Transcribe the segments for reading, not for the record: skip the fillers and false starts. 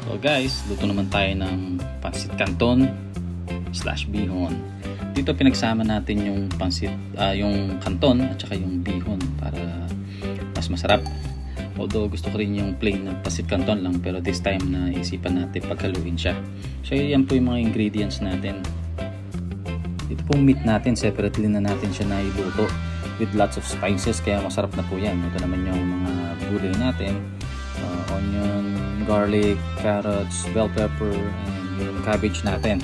So guys, luto naman tayo ng pansit canton / bihon. Dito pinagsama natin yung pansit, yung canton at saka yung bihon para mas masarap. Although gusto ko rin yung plain ng pansit canton lang, pero this time na isipan natin paghaluin siya. So yan po yung mga ingredients natin. Ito pong meat natin, separately na natin siya na iluto with lots of spices, kaya masarap na po yan. Ito naman yung mga gulay natin, onion, garlic, carrots, bell pepper, and yung cabbage natin.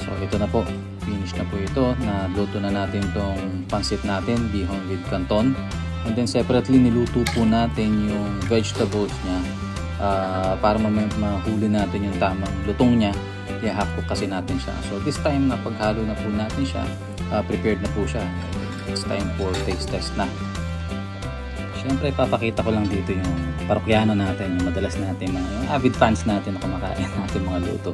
So ito na po, finish na po ito. Naluto na natin tong pansit natin, bihon with canton. And then separately niluto po natin yung vegetables niya para mahuli natin yung tamang lutong niya. I-half cook kasi natin siya. So this time na paghalo na po natin siya, prepared na po siya. It's time for taste test na. Siyempre papakita ko lang dito yung parokyano natin, yung madalas natin, yung avid fans natin na kumakain natin mga luto.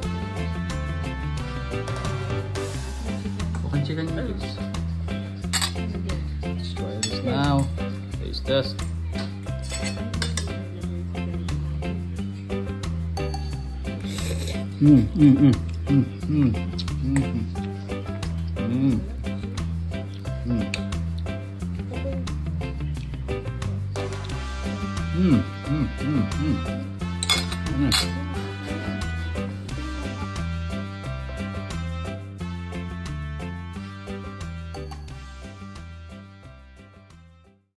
Bukan chicken nuggets. Let's try this now. Taste test.